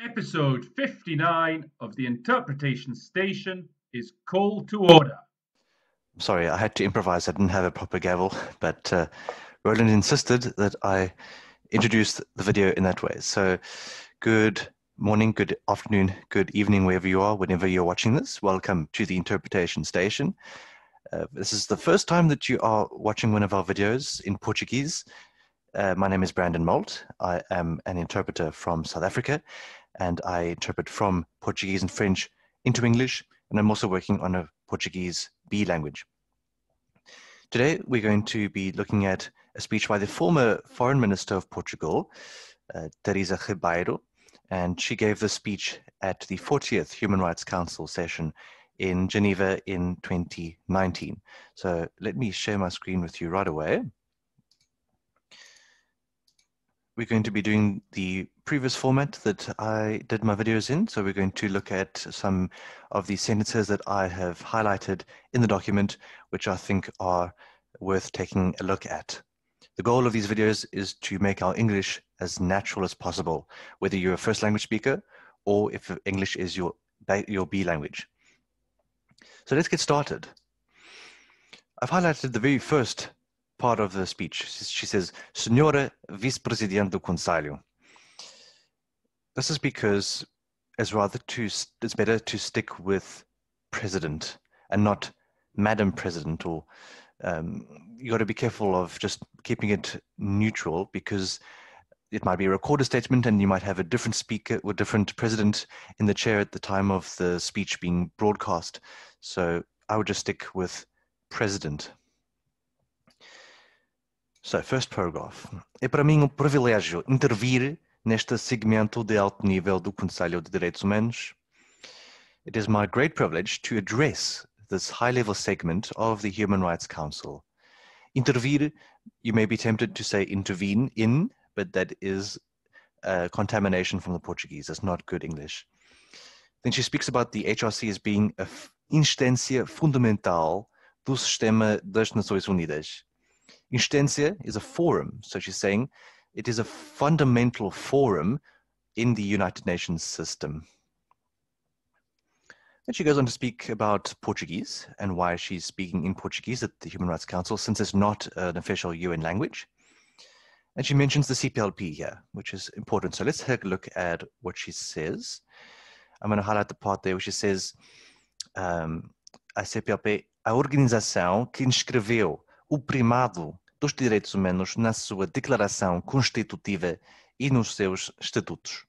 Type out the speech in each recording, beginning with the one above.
Episode 59 of the Interpretation Station is Call to Order. Sorry, I had to improvise. I didn't have a proper gavel, but Roland insisted that I introduce the video in that way. So good morning, good afternoon, good evening, wherever you are, whenever you're watching this. Welcome to the Interpretation Station. This is the first time that you are watching one of our videos in Portuguese. My name is Brandon Molt. I am an interpreter from South Africa, and I interpret from Portuguese and French into English, and I'm also working on a Portuguese B language. Today, we're going to be looking at a speech by the former Foreign Minister of Portugal, Teresa Ribeiro, and she gave the speech at the 40th Human Rights Council session in Geneva in 2019. So let me share my screen with you right away. We're going to be doing the previous format that I did my videos in. So we're going to look at some of the sentences that I have highlighted in the document, which I think are worth taking a look at. The goal of these videos is to make our English as natural as possible, whether you're a first language speaker or if English is your B language. So let's get started. I've highlighted the very first part of the speech. She says, Senhora Vice-Presidente do Conselho. This is because it's better to stick with president and not Madam President, or you got to be careful of just keeping it neutral, because it might be a recorded statement and you might have a different speaker or different president in the chair at the time of the speech being broadcast. So I would just stick with president. So, first paragraph. É para mim um privilégio intervir neste segmento de alto nível do Conselho de Direitos Humanos. It is my great privilege to address this high-level segment of the Human Rights Council. Intervir, you may be tempted to say intervene in, but that is a contamination from the Portuguese. That's not good English. Then she speaks about the HRC as being a instância fundamental do sistema das Nações Unidas. Instância is a forum, so she's saying it is a fundamental forum in the United Nations system. And she goes on to speak about Portuguese and why she's speaking in Portuguese at the Human Rights Council, since it's not an official UN language. And she mentions the CPLP here, which is important. So let's take a look at what she says. I'm going to highlight the part there where she says, a CPLP, a organização que inscreveu o primado dos direitos humanos na sua declaração constitutiva e nos seus estatutos.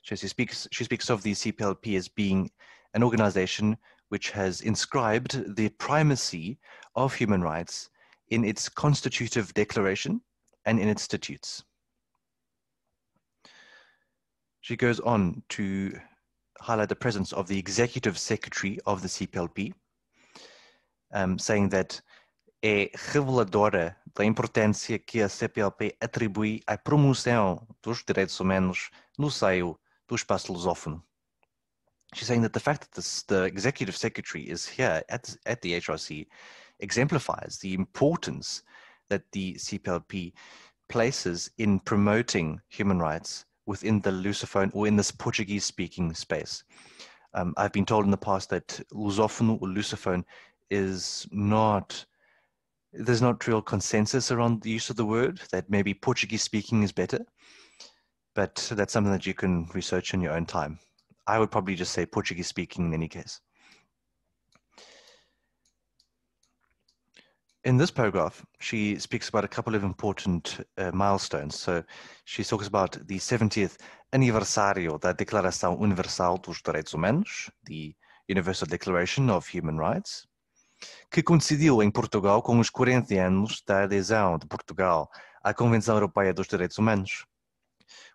So she speaks of the CPLP as being an organization which has inscribed the primacy of human rights in its constitutive declaration and in its statutes. She goes on to highlight the presence of the executive secretary of the CPLP, saying that é reveladora da importância que a CPLP atribui à promoção dos direitos humanos no seio do espaço lusófono. She's saying that the fact that the executive secretary is here at the HRC exemplifies the importance that the CPLP places in promoting human rights within the Lusophone or in this Portuguese-speaking space. I've been told in the past that Lusophone or Lusophone is not, there's not real consensus around the use of the word, that maybe Portuguese-speaking is better, but that's something that you can research in your own time. I would probably just say Portuguese-speaking in any case. In this paragraph, she speaks about a couple of important milestones. So she talks about the 70th aniversário da Declaração Universal dos Direitos Humanos, the Universal Declaration of Human Rights, que coincidiu em Portugal com os 40 anos da adesão de Portugal à Convenção Europeia dos Direitos Humanos,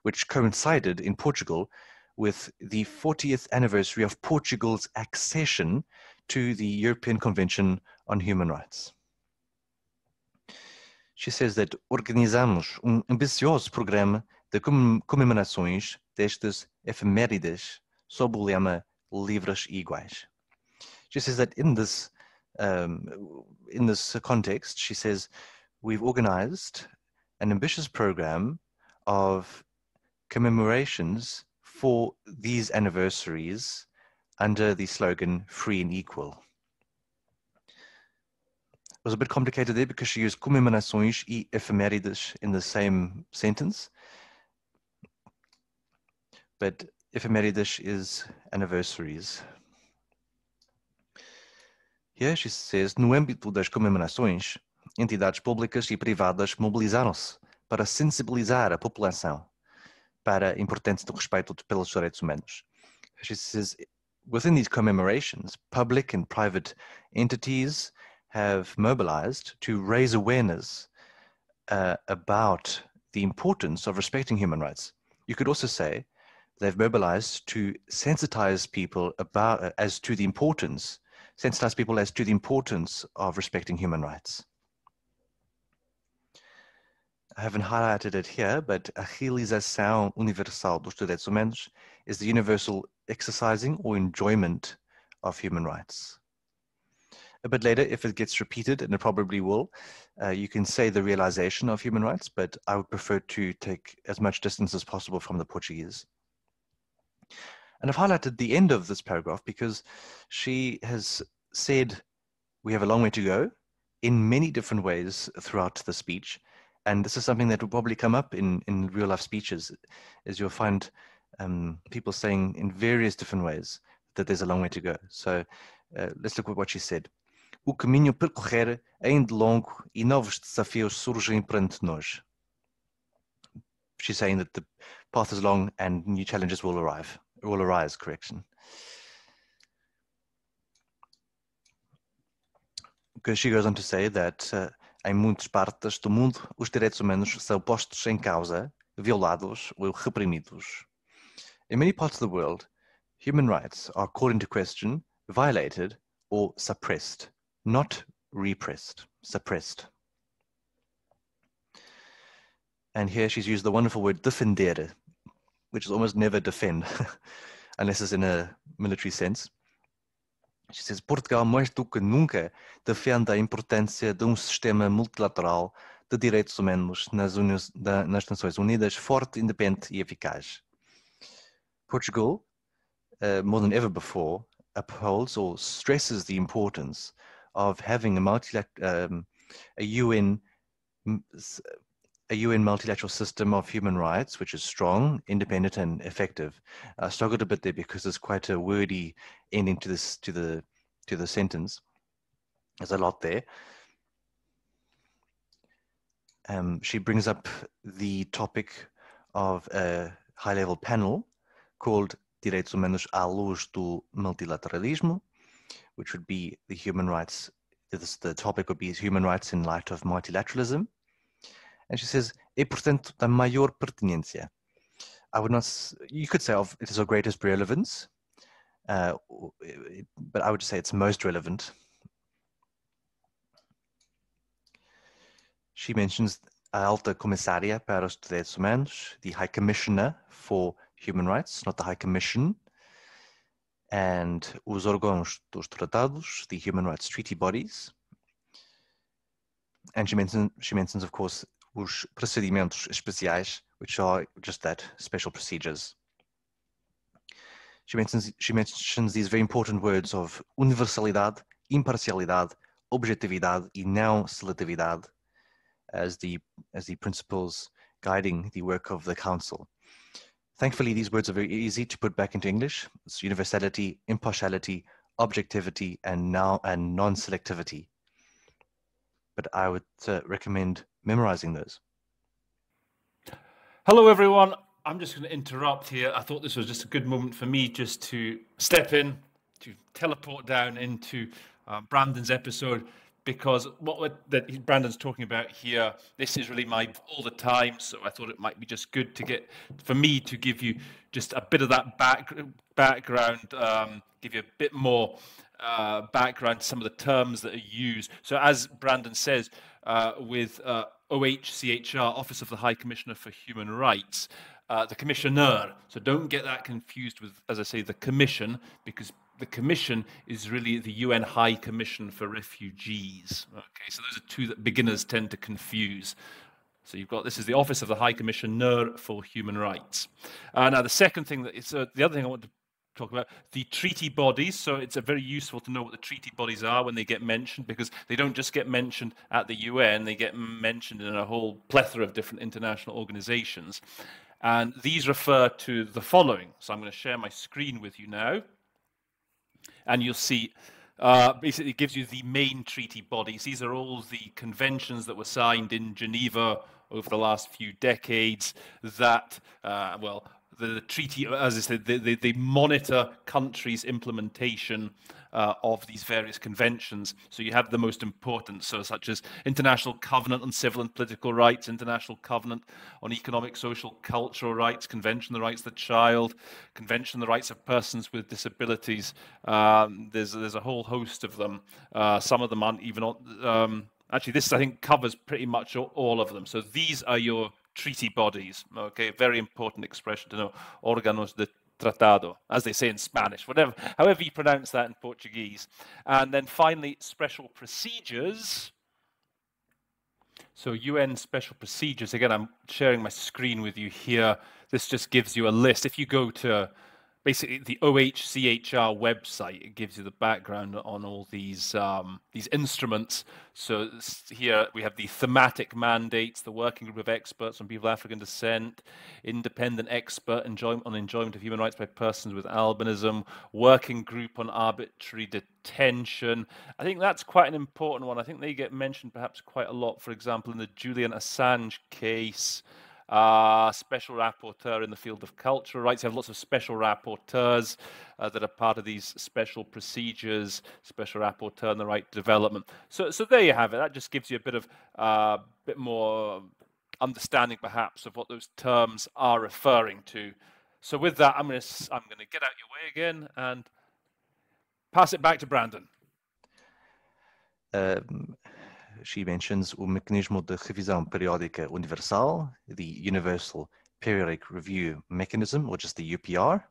which coincided in Portugal with the 40th anniversary of Portugal's accession to the European Convention on Human Rights. She says that organizamos ambicioso programa de comemorações destas efemérides sob o lema Livres e Iguais. She says that in this context, she says, we've organized an ambitious program of commemorations for these anniversaries under the slogan Free and Equal. It was a bit complicated there because she used comemorações e efemérides in the same sentence. But efemérides is anniversaries. Here she says, no âmbito das comemorações, entidades públicas e privadas mobilizaram-se para sensibilizar a população para a importância do respeito pelos direitos humanos. She says, within these commemorations, public and private entities have mobilized to raise awareness about the importance of respecting human rights. You could also say they've mobilized to sensitize people as to the importance of respecting human rights. I haven't highlighted it here, but a realização universal dos direitos humanos is the universal exercising or enjoyment of human rights. A bit later, if it gets repeated, and it probably will, you can say the realization of human rights, but I would prefer to take as much distance as possible from the Portuguese. And I've highlighted the end of this paragraph because she has said we have a long way to go in many different ways throughout the speech. And this is something that will probably come up in real life speeches, is you'll find people saying in various different ways that there's a long way to go. So let's look at what she said. O caminho a percorrer é ainda longo e novos desafios surgem perante nós. She's saying that the path is long and new challenges will arise, correction. Because she goes on to say that em muitas partes do mundo os direitos humanos são postos em causa, violados ou reprimidos. In many parts of the world, human rights are called into question, violated, or suppressed. Not repressed, suppressed. And here she's used the wonderful word defender, which is almost never defend, unless it's in a military sense. She says, Portugal mais do que nunca defende a importância de sistema multilateral de direitos humanos nas Nações Unidas forte, independente e eficaz. Portugal, more than ever before, upholds or stresses the importance of having a UN multilateral system of human rights, which is strong, independent, and effective. I struggled a bit there because it's quite a wordy ending to the sentence. There's a lot there. She brings up the topic of a high-level panel called Direitos Humanos à luz do multilateralismo, which would be the human rights. The topic would be human rights in light of multilateralism. And she says, é portanto da maior pertinência. You could say it is of greatest relevance, but I would say it's most relevant. She mentions a alta comissária para os direitos humanos, the High Commissioner for Human Rights, not the High Commission, and os órgãos dos tratados, the human rights treaty bodies. And she mentions, of course, os procedimentos especiais, which are just that, special procedures. She mentions these very important words of universalidade, imparcialidade, objetividade e não seletividade as the principles guiding the work of the Council. Thankfully, these words are very easy to put back into English. It's universality, impartiality, objectivity, and non-selectivity. But I would recommend memorizing those. Hello, everyone. I'm just going to interrupt here. I thought this was just a good moment for me just to step in, to teleport down into Brandon's episode, because that Brandon's talking about here, this is really my all the time. So I thought it might be just good for me to give you just a bit of that background, give you a bit more background to some of the terms that are used. So as Brandon says, with OHCHR, Office of the High Commissioner for Human Rights, the Commissioner. So don't get that confused with, as I say, the Commission, because the Commission is really the UN High Commission for Refugees. Okay, so those are two that beginners tend to confuse. So you've got, this is the Office of the High Commissioner for Human Rights. Now the second thing, the other thing I want to talk about, the treaty bodies. So it's very useful to know what the treaty bodies are when they get mentioned, because they don't just get mentioned at the UN, they get mentioned in a whole plethora of different international organizations. And these refer to the following. So I'm going to share my screen with you now. And you'll see, basically it gives you the main treaty bodies. These are all the conventions that were signed in Geneva over the last few decades that, well, the treaty, as I said, they monitor countries' implementation of these various conventions. So you have the most important, so such as International Covenant on Civil and Political Rights, International Covenant on Economic, Social, Cultural Rights, Convention on the Rights of the Child, Convention on the Rights of Persons with Disabilities. There's a whole host of them. Some of them aren't even on. Actually, this I think covers pretty much all of them. So these are your treaty bodies. Okay, very important expression to know. Órganos de tratado, as they say in Spanish, however you pronounce that in Portuguese. And then finally, special procedures. So UN special procedures. Again, I'm sharing my screen with you here. This just gives you a list. If you go to basically the OHCHR website, it gives you the background on all these instruments. So here we have the thematic mandates, the working group of experts on people of African descent, independent expert on enjoyment of human rights by persons with albinism, working group on arbitrary detention. I think that's quite an important one. I think they get mentioned perhaps quite a lot, for example, in the Julian Assange case. Special rapporteur in the field of cultural rights. You have lots of special rapporteurs that are part of these special procedures, special rapporteur on the right to development. So there you have it. That just gives you a bit more understanding perhaps of what those terms are referring to. So with that, I'm going to get out your way again and pass it back to Brandon. She mentions o mecanismo de revisão periódica universal, the Universal Periodic Review Mechanism, or just the UPR.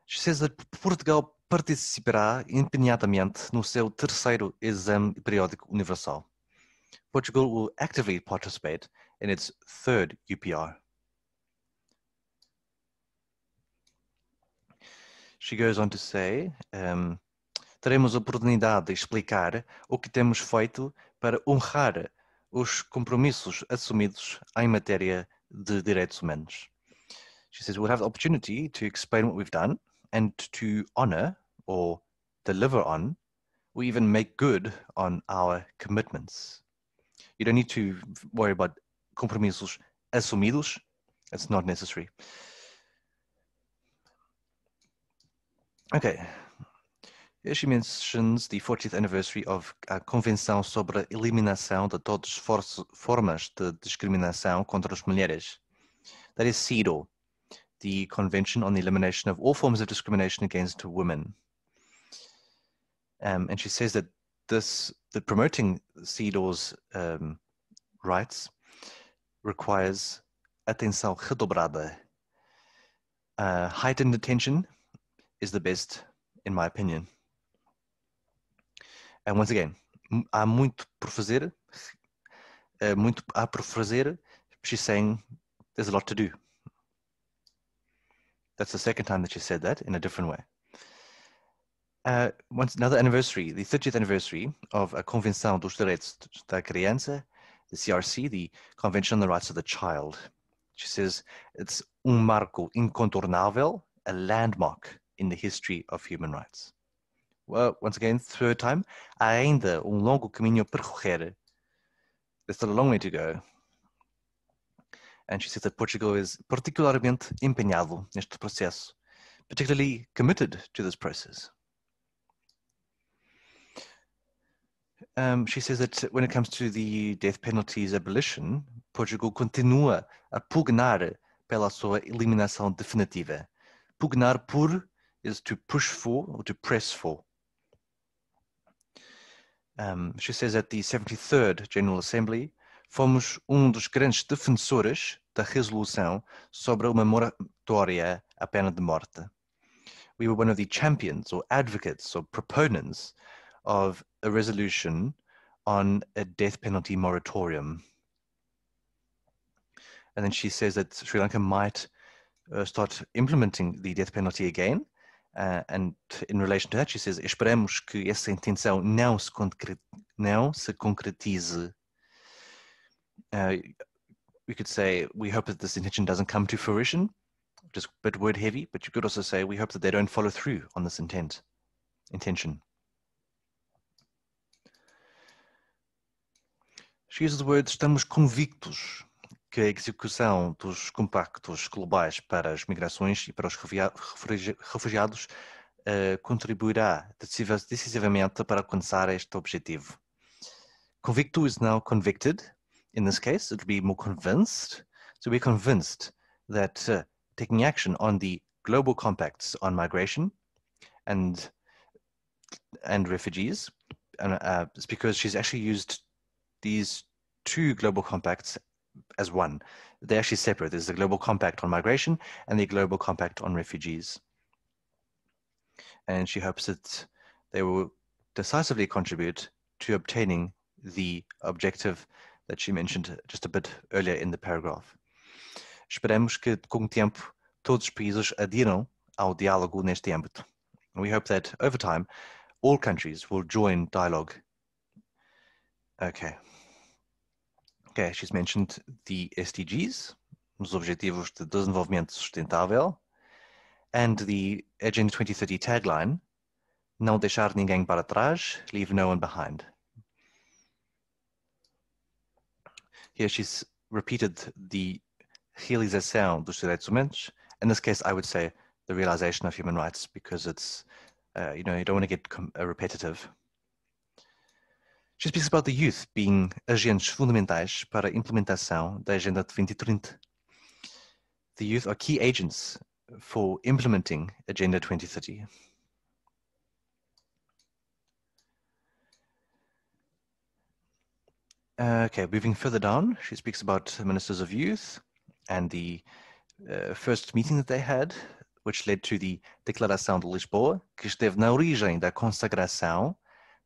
She says that Portugal participará empenhadamente no seu terceiro exame periódico universal. Portugal will actively participate in its third UPR. She goes on to say, teremos a oportunidade de explicar o que temos feito para honrar os compromissos assumidos em matéria de direitos humanos. She says we'll have the opportunity to explain what we've done and to honor or deliver on or even make good on our commitments. You don't need to worry about compromissos assumidos. It's not necessary. Okay. Here she mentions the 40th anniversary of a Convenção sobre a Eliminação de todas as formas de discriminação contra as mulheres. That is CEDAW, the Convention on the Elimination of All Forms of Discrimination Against Women. And she says that promoting CEDAW's rights requires atenção redobrada. Heightened attention is the best, in my opinion. And once again, há muito por fazer, she's saying there's a lot to do. That's the second time that she said that in a different way. Another anniversary, the 30th anniversary of a Convenção dos Direitos da Criança, the CRC, the Convention on the Rights of the Child. She says it's marco incontornável, a landmark in the history of human rights. Well, once again, third time, há ainda longo caminho a percorrer. There's still a long way to go. And she says that Portugal is particularmente empenhado neste processo, particularly committed to this process. She says that when it comes to the death penalty's abolition, Portugal continua a pugnar pela sua eliminação definitiva. Pugnar por is to push for or to press for. She says at the 73rd General Assembly, fomos dos grandes defensores da resolução sobre uma moratória à pena de morte. We were one of the champions or advocates or proponents of a resolution on a death penalty moratorium. And then she says that Sri Lanka might start implementing the death penalty again. And in relation to that, she says, esperemos que essa intenção não se concretize. We could say, we hope that this intention doesn't come to fruition, just a bit word heavy, but you could also say, we hope that they don't follow through on this intention. She uses the word, estamos convictos que a execução dos compactos globais para as migrações e para os refugiados contribuirá decisivamente para alcançar este objetivo. Convicto is now convicted. In this case, it would be more convinced. So we're convinced that taking action on the global compacts on migration and refugees, and it's because she's actually used these two global compacts as one. They're actually separate. There's the Global Compact on Migration and the Global Compact on Refugees. And she hopes that they will decisively contribute to obtaining the objective that she mentioned just a bit earlier in the paragraph. Esperamos que, com o tempo, todos os países adiram ao diálogo neste âmbito. And we hope that, over time, all countries will join dialogue. Okay, she's mentioned the SDGs, os Objetivos de Desenvolvimento Sustentável, and the Agenda 2030 tagline, não deixar ninguém para trás, leave no one behind. Here she's repeated the realização dos direitos humanos. In this case, I would say the realization of human rights, because it's, you don't want to get repetitive. She speaks about the youth being agentes fundamentais para a implementação da Agenda 2030. The youth are key agents for implementing Agenda 2030. Okay, moving further down, she speaks about ministers of youth and the first meeting that they had, which led to the Declaração de Lisboa, que esteve na origem da consagração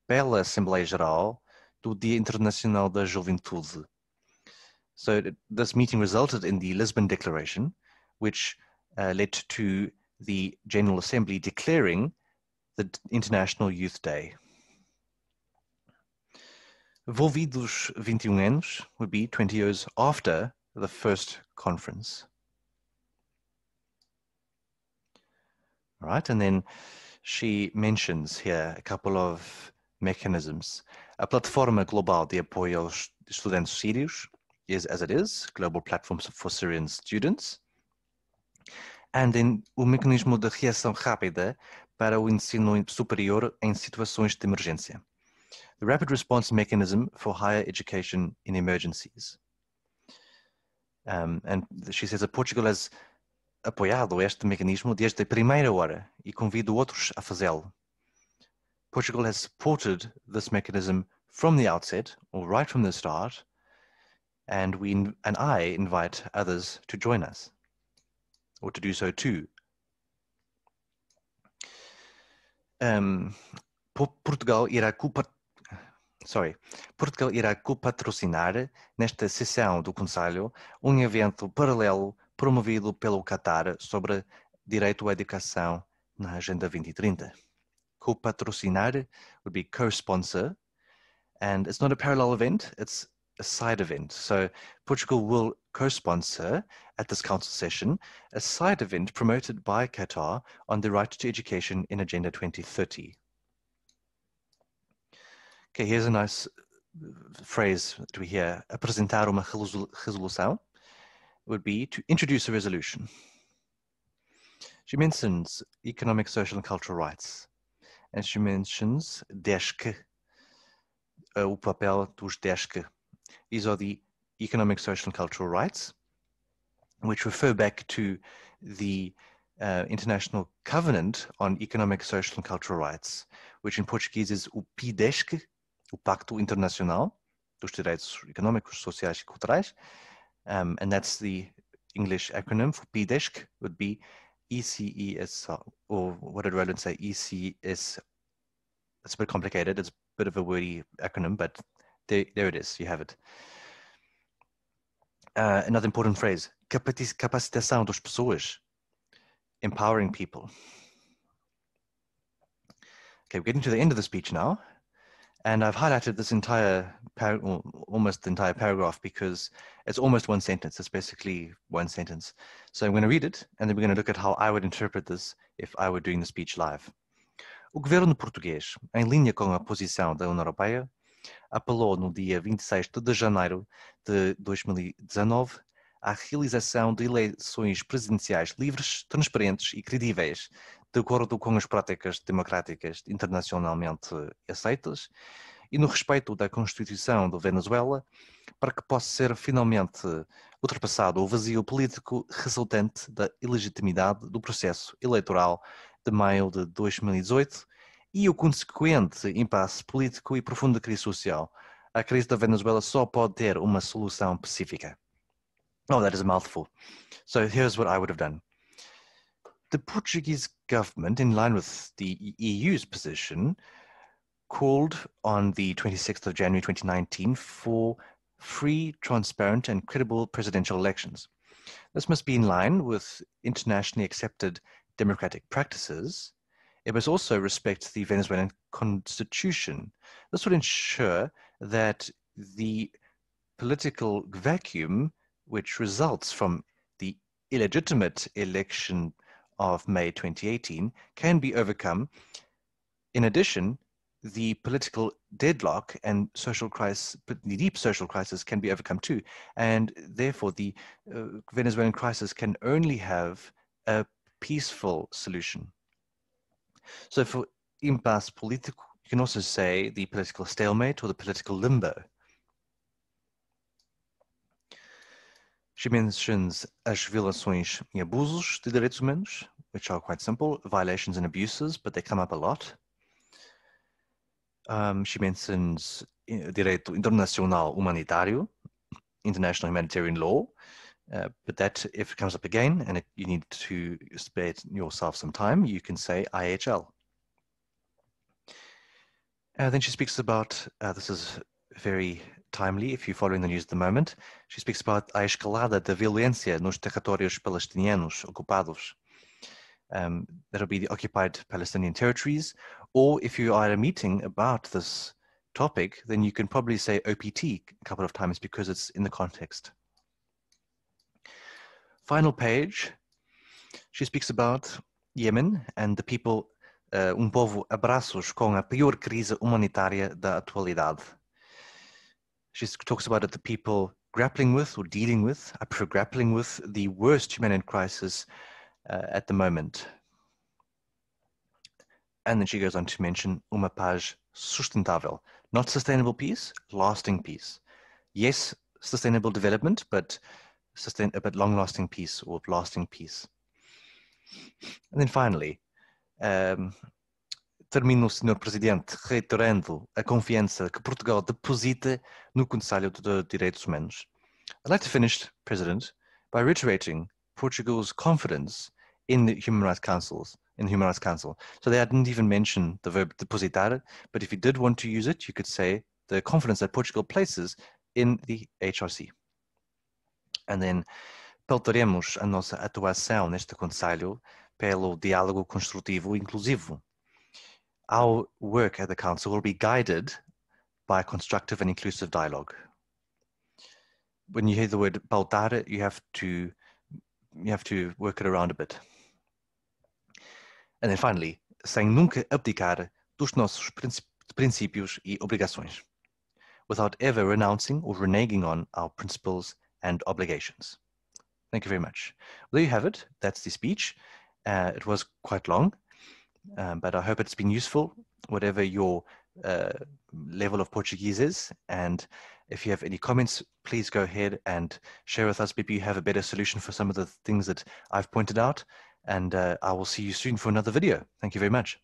pela Assembleia Geral do Dia Internacional da Juventude. So this meeting resulted in the Lisbon Declaration, which led to the General Assembly declaring the International Youth Day. Volvidos 21 anos would be 20 years after the first conference. All right, and then she mentions here a couple of mechanisms. A plataforma global de apoio aos estudantes sírios is as it is, global platforms for Syrian students. And then o mecanismo de reação rápida para o ensino superior em situações de emergência. The rapid response mechanism for higher education in emergencies. And she says that Portugal has apoiado este mecanismo desde a primeira hora e convido outros a fazê-lo. Portugal has supported this mechanism from the outset, or right from the start, and I invite others to join us, or to do so too. Portugal irá copatrocinar nesta sessão do Conselho evento paralelo promovido pelo Qatar sobre direito à educação na Agenda 2030. Co-patrocinar would be co-sponsor, and it's not a parallel event, it's a side event. So Portugal will co-sponsor at this council session a side event promoted by Qatar on the right to education in Agenda 2030. Okay, here's a nice phrase that we hear. Apresentar uma resolução would be to introduce a resolution. She mentions economic, social, and cultural rights. And she mentions DESC, o papel dos DESC. These are the economic, social, and cultural rights, which refer back to the International Covenant on Economic, Social, and Cultural Rights, which in Portuguese is o PIDESC, o Pacto Internacional dos Direitos Económicos, Sociais e Culturais. And that's the English acronym for PIDESC, would be ECES, or what did Roland say, ECS. It's a bit complicated. It's a bit of a wordy acronym, but There it is. You have it. Another important phrase: capacitação das pessoas, empowering people. Okay, we're getting to the end of the speech now, and I've highlighted this entire almost the entire paragraph because it's almost one sentence. It's basically one sentence. So I'm going to read it, and then we're going to look at how I would interpret this if I were doing the speech live. O governo português, em linha com a posição da União Europeia, apelou no dia 26 de janeiro de 2019 à realização de eleições presidenciais livres, transparentes e credíveis, de acordo com as práticas democráticas internacionalmente aceitas e no respeito da Constituição da Venezuela, para que possa ser finalmente ultrapassado o vazio político resultante da ilegitimidade do processo eleitoral de maio de 2018 e o consequente impasse político e profunda crise social. A crise da Venezuela só pode ter uma solução pacífica. Oh, that is a mouthful. So here's what I would have done. The Portuguese government, in line with the EU's position, called on the 26th of January 2019 for free, transparent and credible presidential elections. This must be in line with internationally accepted democratic practices. It must also respect the Venezuelan constitution. This would ensure that the political vacuum which results from the illegitimate election of May 2018 can be overcome. In addition, the political deadlock and the deep social crisis can be overcome too. And therefore, the Venezuelan crisis can only have a peaceful solution. So for impasse político, you can also say the political stalemate or the political limbo. She mentions as violações e abusos de direitos humanos, which are quite simple, violations and abuses, but they come up a lot. She mentions direito internacional humanitário, international humanitarian law, but that, if it comes up again and you need to spare yourself some time, you can say IHL. Then she speaks about, this is very timely if you're following the news at the moment, she speaks about a escalada da violência nos territórios palestinianos ocupados. That'll be the occupied Palestinian territories, or if you are at a meeting about this topic, then you can probably say OPT a couple of times because it's in the context. Final page, she speaks about Yemen and the people, povo abraços com a pior crise humanitária da atualidade. She talks about it, the people grappling with or dealing with, I prefer grappling with the worst humanitarian crisis at the moment. And then she goes on to mention uma paz sustentável, not sustainable peace, lasting peace. Yes, sustainable development, but long-lasting peace or lasting peace. And then finally, termino, Sr. Presidente, reiterando a confiança que Portugal deposita no Conselho de Direitos Humanos. I'd like to finish, President, by reiterating Portugal's confidence in the Human Rights Council. So they didn't even mention the verb depositar, but if you did want to use it, you could say the confidence that Portugal places in the HRC. And then pautaremos a nossa atuação neste Conselho pelo diálogo construtivo e inclusivo. Our work at the Council will be guided by constructive and inclusive dialogue. When you hear the word pautar, you have to work it around a bit. And then finally, sem nunca abdicar dos nossos princípios e obrigações, without ever renouncing or reneging on our principles and obligations. Thank you very much. Well, there you have it. That's the speech. It was quite long, but I hope it's been useful, whatever your level of Portuguese is. And if you have any comments, please go ahead and share with us. Maybe you have a better solution for some of the things that I've pointed out. And I will see you soon for another video. Thank you very much.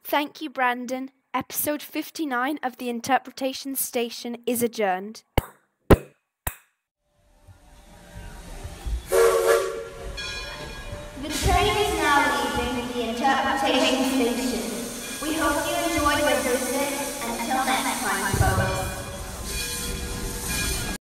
Thank you, Brandon. Episode 59 of the Interpretation Station is adjourned. The train is now leaving the Interpretation Station. We hope you enjoyed your visit and Until next time.